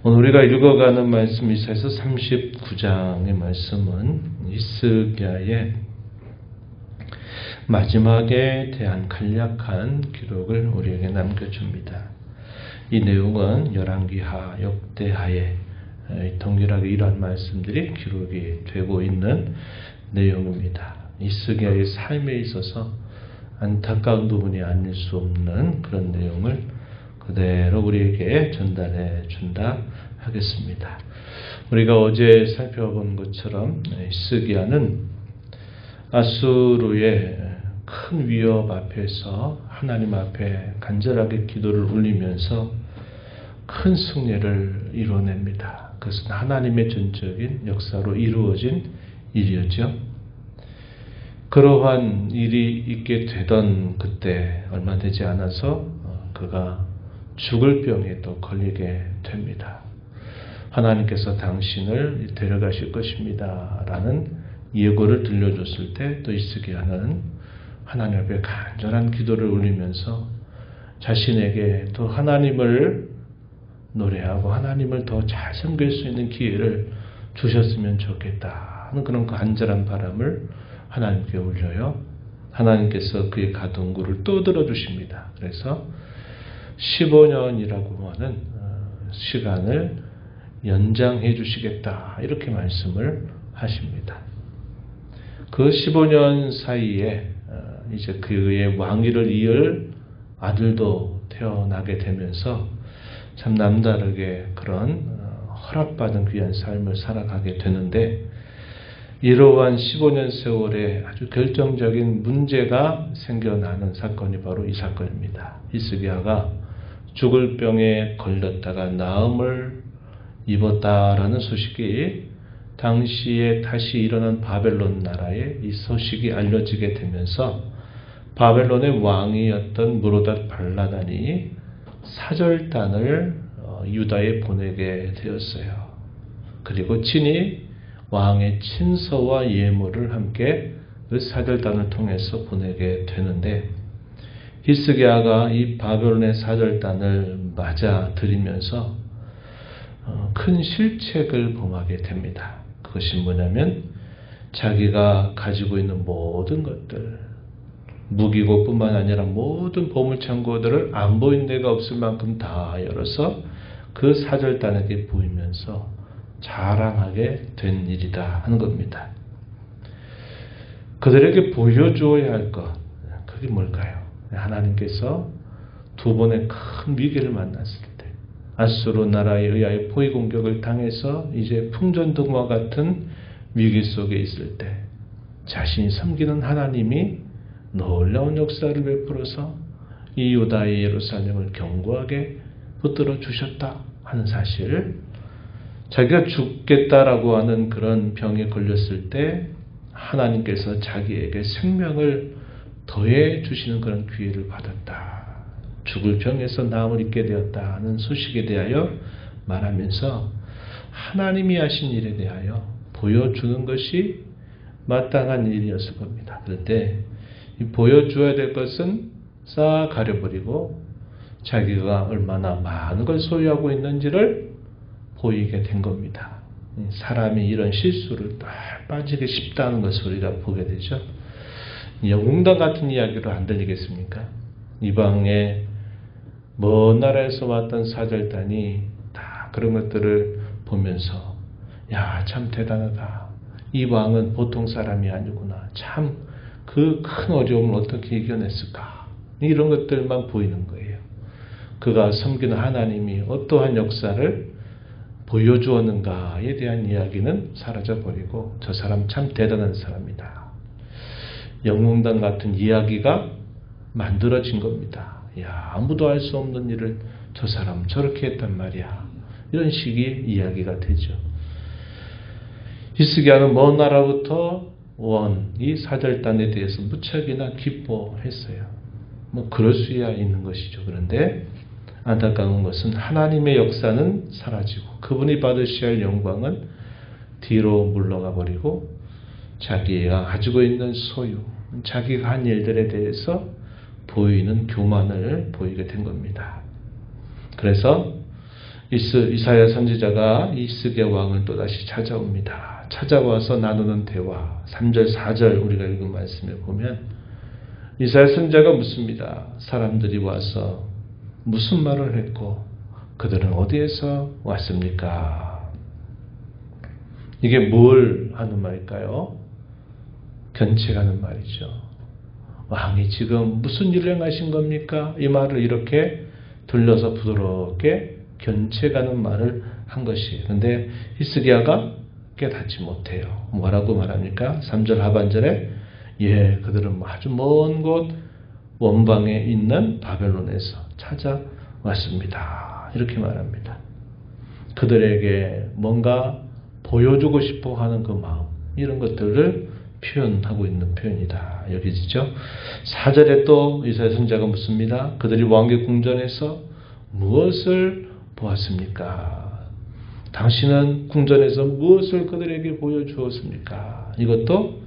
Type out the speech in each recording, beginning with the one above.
오늘 우리가 읽어가는 말씀 이사야서 39장의 말씀은 히스기야의 마지막에 대한 간략한 기록을 우리에게 남겨줍니다. 이 내용은 열왕기하, 역대하에 동일하게 이러한 말씀들이 기록이 되고 있는 내용입니다. 히스기야의 삶에 있어서 안타까운 부분이 아닐 수 없는 그런 내용을 그대로 우리에게 전달해 준다 하겠습니다. 우리가 어제 살펴본 것처럼 히스기야는 아수르의 큰 위협 앞에서 하나님 앞에 간절하게 기도를 올리면서 큰 승리를 이뤄냅니다. 그것은 하나님의 전적인 역사로 이루어진 일이었죠. 그러한 일이 있게 되던 그때 얼마 되지 않아서 그가 죽을 병에 또 걸리게 됩니다. 하나님께서 당신을 데려가실 것입니다 라는 예고를 들려줬을 때 또 히스기야는 하나님 앞에 간절한 기도를 올리면서 자신에게 또 하나님을 노래하고 하나님을 더 잘 섬길 수 있는 기회를 주셨으면 좋겠다 하는 그런 간절한 바람을 하나님께 올려요. 하나님께서 그의 가동구를 또 들어주십니다. 그래서 15년이라고 하는 시간을 연장해 주시겠다 이렇게 말씀을 하십니다. 그 15년 사이에 이제 그의 왕위를 이을 아들도 태어나게 되면서 참 남다르게 그런 허락받은 귀한 삶을 살아가게 되는데, 이러한 15년 세월에 아주 결정적인 문제가 생겨나는 사건이 바로 이 사건입니다. 히스기야가 죽을 병에 걸렸다가 나음을 입었다라는 소식이 당시에 다시 일어난 바벨론 나라에 이 소식이 알려지게 되면서 바벨론의 왕이었던 무로닷 발라단이 사절단을 유다에 보내게 되었어요. 그리고 친히 왕의 친서와 예물을 함께 그 사절단을 통해서 보내게 되는데, 히스기야가 이 바벨론의 사절단을 맞아들이면서 큰 실책을 범하게 됩니다. 그것이 뭐냐면 자기가 가지고 있는 모든 것들, 무기고뿐만 아니라 모든 보물창고들을 안 보인 데가 없을 만큼 다 열어서 그 사절단에게 보이면서 자랑하게 된 일이다 하는 겁니다. 그들에게 보여주어야 할 것, 그게 뭘까요? 하나님께서 두 번의 큰 위기를 만났을 때, 아수르 나라에 의하여 포위 공격을 당해서 이제 풍전등화 같은 위기 속에 있을 때 자신이 섬기는 하나님이 놀라운 역사를 베풀어서 이 유다의 예루살렘을 견고하게 붙들어 주셨다 하는 사실, 자기가 죽겠다라고 하는 그런 병에 걸렸을 때 하나님께서 자기에게 생명을 더해 주시는 그런 기회를 받았다. 죽을 병에서 나음을 입게 되었다 하는 소식에 대하여 말하면서 하나님이 하신 일에 대하여 보여주는 것이 마땅한 일이었을 겁니다. 그런데 이 보여줘야 될 것은 싹 가려버리고 자기가 얼마나 많은 걸 소유하고 있는지를 보이게 된 겁니다. 사람이 이런 실수를 딱 빠지기 쉽다는 것을 우리가 보게 되죠. 영웅당 같은 이야기로 안 들리겠습니까? 이방의 먼 나라에서 왔던 사절단이 다 그런 것들을 보면서 야, 참 대단하다. 이 왕은 보통 사람이 아니구나. 참 그 큰 어려움을 어떻게 이겨냈을까. 이런 것들만 보이는 거예요. 그가 섬기는 하나님이 어떠한 역사를 보여주었는가에 대한 이야기는 사라져버리고 저 사람 참 대단한 사람이다. 영웅당 같은 이야기가 만들어진 겁니다. 야, 아무도 알 수 없는 일을 저 사람 저렇게 했단 말이야. 이런 식의 이야기가 되죠. 히스기야는 먼 나라부터 온 이 사절단에 대해서 무척이나 기뻐했어요. 뭐 그럴 수야 있는 것이죠. 그런데 안타까운 것은 하나님의 역사는 사라지고 그분이 받으셔야 할 영광은 뒤로 물러가 버리고 자기가 가지고 있는 소유, 자기가 한 일들에 대해서 보이는 교만을 보이게 된 겁니다. 그래서 이사야 선지자가 히스기야 왕을 또다시 찾아옵니다. 찾아와서 나누는 대화 3절 4절 우리가 읽은 말씀에 보면 이사야 선지자가 묻습니다. 사람들이 와서 무슨 말을 했고 그들은 어디에서 왔습니까? 이게 뭘 하는 말일까요? 견책하는 말이죠. 왕이 지금 무슨 일을 행하신 겁니까? 이 말을 이렇게 돌려서 부드럽게 견책하는 말을 한 것이에요. 근데 히스기야가 깨닫지 못해요. 뭐라고 말합니까? 3절 하반절에 그들은 아주 먼 곳 원방에 있는 바벨론에서 찾아왔습니다. 이렇게 말합니다. 그들에게 뭔가 보여주고 싶어 하는 그 마음, 이런 것들을 표현하고 있는 표현이다. 여기지죠. 4절에 또 이사야 선지자가 묻습니다. 그들이 왕의 궁전에서 무엇을 보았습니까? 당신은 궁전에서 무엇을 그들에게 보여주었습니까? 이것도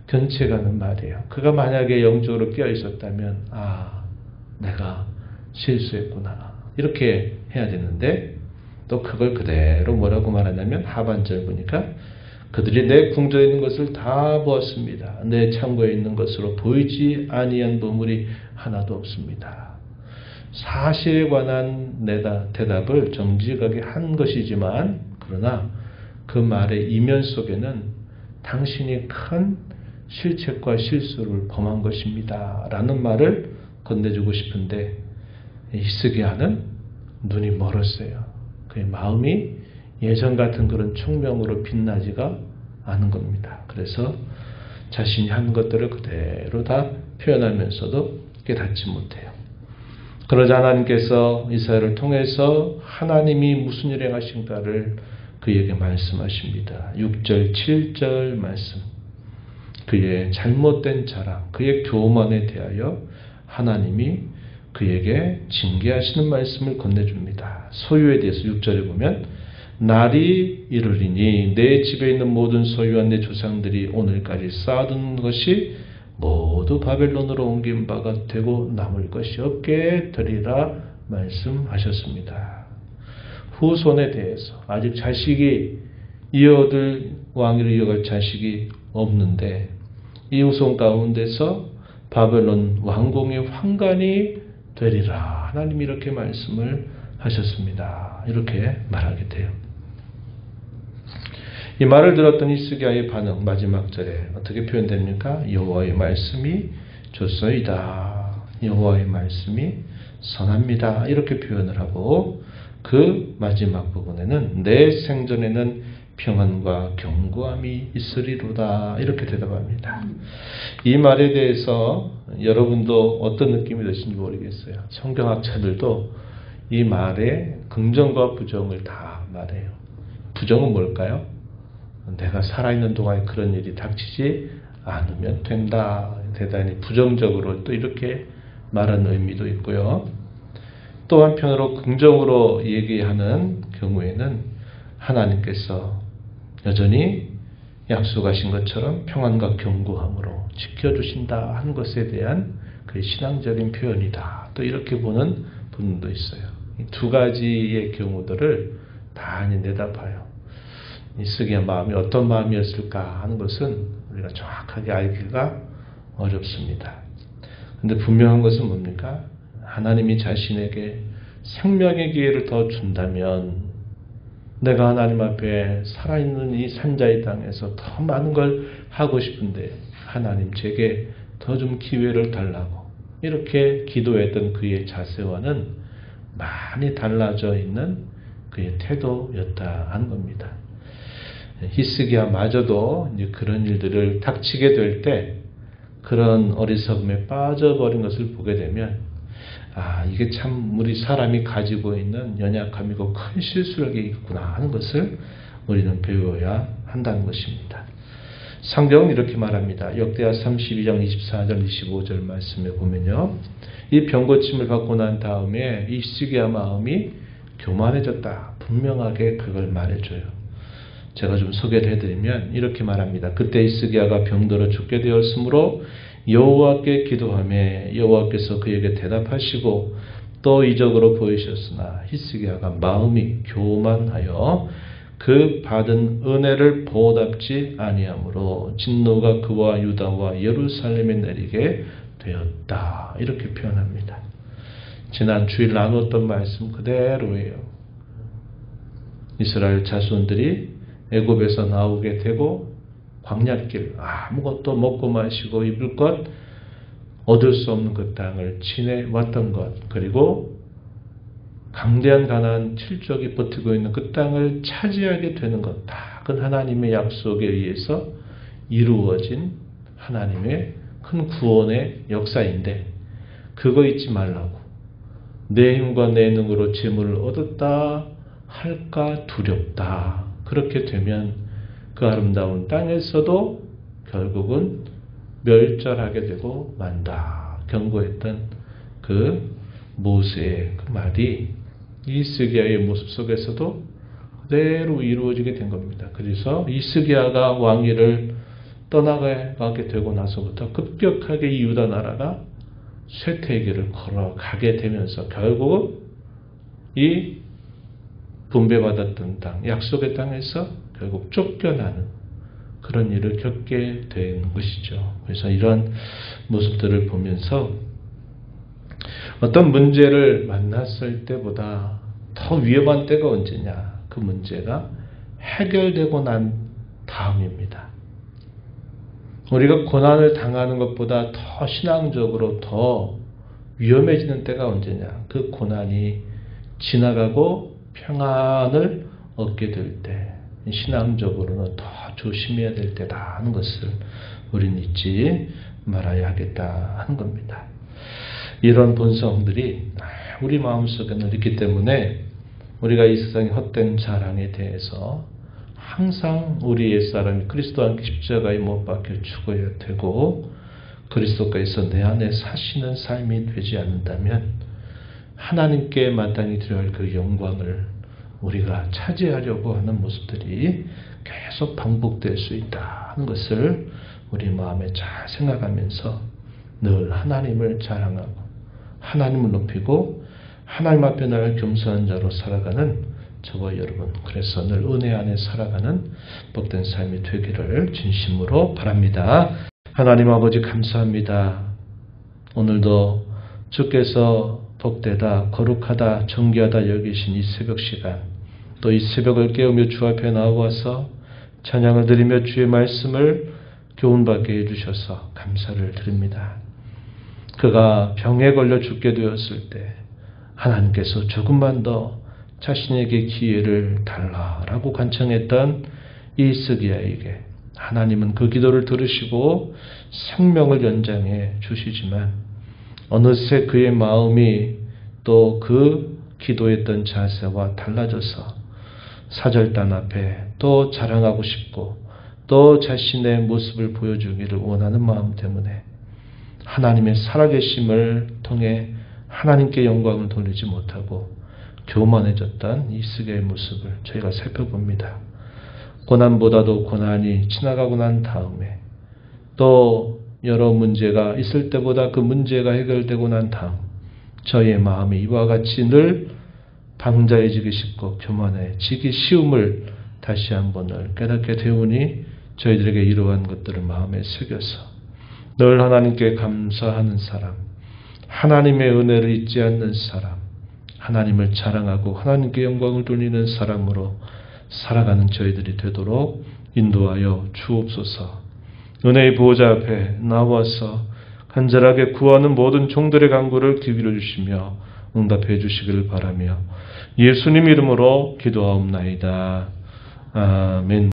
견책하는 말이에요. 그가 만약에 영적으로 깨어 있었다면 내가 실수했구나 이렇게 해야 되는데 또 그걸 그대로 뭐라고 말하냐면 하반절 보니까 그들이 내 궁전에 있는 것을 다 보았습니다. 내 창고에 있는 것으로 보이지 아니한 보물이 하나도 없습니다. 사실에 관한 대답을 정직하게 한 것이지만 그러나 그 말의 이면 속에는 당신이 큰 실책과 실수를 범한 것입니다. 라는 말을 건네주고 싶은데 히스기야는 눈이 멀었어요. 그의 마음이 예전 같은 그런 총명으로 빛나지가 않은 겁니다. 그래서 자신이 한 것들을 그대로 다 표현하면서도 깨닫지 못해요. 그러자 하나님께서 이사야를 통해서 하나님이 무슨 일을 행하신가를 그에게 말씀하십니다. 6절 7절 말씀. 그의 잘못된 자랑, 그의 교만에 대하여 하나님이 그에게 징계하시는 말씀을 건네줍니다. 소유에 대해서 6절에 보면 날이 이르리니 내 집에 있는 모든 소유와 내 조상들이 오늘까지 쌓아둔 것이 모두 바벨론으로 옮긴 바가 되고 남을 것이 없게 되리라 말씀하셨습니다. 후손에 대해서 아직 자식이 왕위를 이어갈 자식이 없는데 이 후손 가운데서 바벨론 왕궁의 황관이 되리라. 하나님이 이렇게 말씀을 하셨습니다. 이렇게 말하게 돼요. 이 말을 들었던 히스기야의 반응 마지막 절에 어떻게 표현됩니까? 여호와의 말씀이 좋소이다. 여호와의 말씀이 선합니다. 이렇게 표현을 하고 그 마지막 부분에는 내 생전에는 평안과 견고함이 있으리로다. 이렇게 대답합니다. 이 말에 대해서 여러분도 어떤 느낌이 드신지 모르겠어요. 성경학자들도 이 말에 긍정과 부정을 다 말해요. 부정은 뭘까요? 내가 살아있는 동안에 그런 일이 닥치지 않으면 된다. 대단히 부정적으로 또 이렇게 말하는 의미도 있고요. 또 한편으로 긍정으로 얘기하는 경우에는 하나님께서 여전히 약속하신 것처럼 평안과 견고함으로 지켜주신다 하는 것에 대한 그 신앙적인 표현이다. 또 이렇게 보는 분도 있어요. 이 두 가지의 경우들을 다 내다봐요. 히스기야 마음이 어떤 마음이었을까 하는 것은 우리가 정확하게 알기가 어렵습니다. 그런데 분명한 것은 뭡니까? 하나님이 자신에게 생명의 기회를 더 준다면 내가 하나님 앞에 살아있는 이 산자의 땅에서 더 많은 걸 하고 싶은데 하나님 제게 더 좀 기회를 달라고 이렇게 기도했던 그의 자세와는 많이 달라져 있는 그의 태도였다 하는 겁니다. 히스기야마저도 이제 그런 일들을 닥치게 될 때 그런 어리석음에 빠져버린 것을 보게 되면 이게 참 우리 사람이 가지고 있는 연약함이고 큰 실수력이 있구나 하는 것을 우리는 배워야 한다는 것입니다. 성경은 이렇게 말합니다. 역대하 32장 24절 25절 말씀에 보면요. 이 병고침을 받고 난 다음에 이 히스기야 마음이 교만해졌다. 분명하게 그걸 말해줘요. 제가 좀 소개를 해드리면 이렇게 말합니다. 그때 히스기야가 병들어 죽게 되었으므로 여호와께 기도하며 여호와께서 그에게 대답하시고 또 이적으로 보이셨으나 히스기야가 마음이 교만하여 그 받은 은혜를 보답지 아니하므로 진노가 그와 유다와 예루살렘에 내리게 되었다. 이렇게 표현합니다. 지난 주일 나누었던 말씀 그대로예요. 이스라엘 자손들이 애굽에서 나오게 되고 광야길 아무것도 먹고 마시고 입을 것 얻을 수 없는 그 땅을 지내왔던 것, 그리고 강대한 가나안 7족이 버티고 있는 그 땅을 차지하게 되는 것, 다 그 하나님의 약속에 의해서 이루어진 하나님의 큰 구원의 역사인데, 그거 잊지 말라고. 내 힘과 내 능으로 재물을 얻었다 할까 두렵다. 그렇게 되면 그 아름다운 땅에서도 결국은 멸절하게 되고 만다. 경고했던 그 모세의 그 말이 히스기야의 모습 속에서도 그대로 이루어지게 된 겁니다. 그래서 히스기야가 왕위를 떠나가게 되고 나서부터 급격하게 이 유다 나라가 쇠퇴기를 걸어가게 되면서 결국 이 분배받았던 땅, 약속의 땅에서 결국 쫓겨나는 그런 일을 겪게 된 것이죠. 그래서 이런 모습들을 보면서 어떤 문제를 만났을 때보다 더 위험한 때가 언제냐? 그 문제가 해결되고 난 다음입니다. 우리가 고난을 당하는 것보다 더 신앙적으로 더 위험해지는 때가 언제냐? 그 고난이 지나가고 평안을 얻게 될 때, 신앙적으로는 더 조심해야 될 때다 하는 것을 우리는 잊지 말아야 하겠다 하는 겁니다. 이런 본성들이 우리 마음속에는 있기 때문에 우리가 이 세상의 헛된 자랑에 대해서 항상 우리 옛사람이 그리스도와 함께 십자가에 못 박혀 죽어야 되고, 그리스도께서 내 안에 사시는 삶이 되지 않는다면 하나님께 마땅히 드려야 할 그 영광을 우리가 차지하려고 하는 모습들이 계속 반복될 수 있다 하는 것을 우리 마음에 잘 생각하면서 늘 하나님을 자랑하고 하나님을 높이고 하나님 앞에 날 겸손한 자로 살아가는 저와 여러분, 그래서 늘 은혜 안에 살아가는 복된 삶이 되기를 진심으로 바랍니다. 하나님 아버지 감사합니다. 오늘도 주께서 복되다, 거룩하다, 정귀하다 여기신 이 새벽 시간, 또 이 새벽을 깨우며 주 앞에 나와서 찬양을 드리며 주의 말씀을 교훈받게 해주셔서 감사를 드립니다. 그가 병에 걸려 죽게 되었을 때 하나님께서 조금만 더 자신에게 기회를 달라라고 간청했던 히스기야에게 하나님은 그 기도를 들으시고 생명을 연장해 주시지만 어느새 그의 마음이 또 그 기도했던 자세와 달라져서 사절단 앞에 또 자랑하고 싶고 또 자신의 모습을 보여주기를 원하는 마음 때문에 하나님의 살아계심을 통해 하나님께 영광을 돌리지 못하고 교만해졌던 히스기야의 모습을 저희가 살펴봅니다. 고난보다도 고난이 지나가고 난 다음에 또 여러 문제가 있을 때보다 그 문제가 해결되고 난 다음 저희의 마음이 이와 같이 늘 방자해지기 쉽고 교만해지기 쉬움을 다시 한번을 깨닫게 되오니 저희들에게 이러한 것들을 마음에 새겨서 늘 하나님께 감사하는 사람, 하나님의 은혜를 잊지 않는 사람, 하나님을 자랑하고 하나님께 영광을 돌리는 사람으로 살아가는 저희들이 되도록 인도하여 주옵소서. 은혜의 보호자 앞에 나와서 간절하게 구하는 모든 종들의 간구를 기울여 주시며 응답해 주시기를 바라며 예수님 이름으로 기도하옵나이다. 아멘.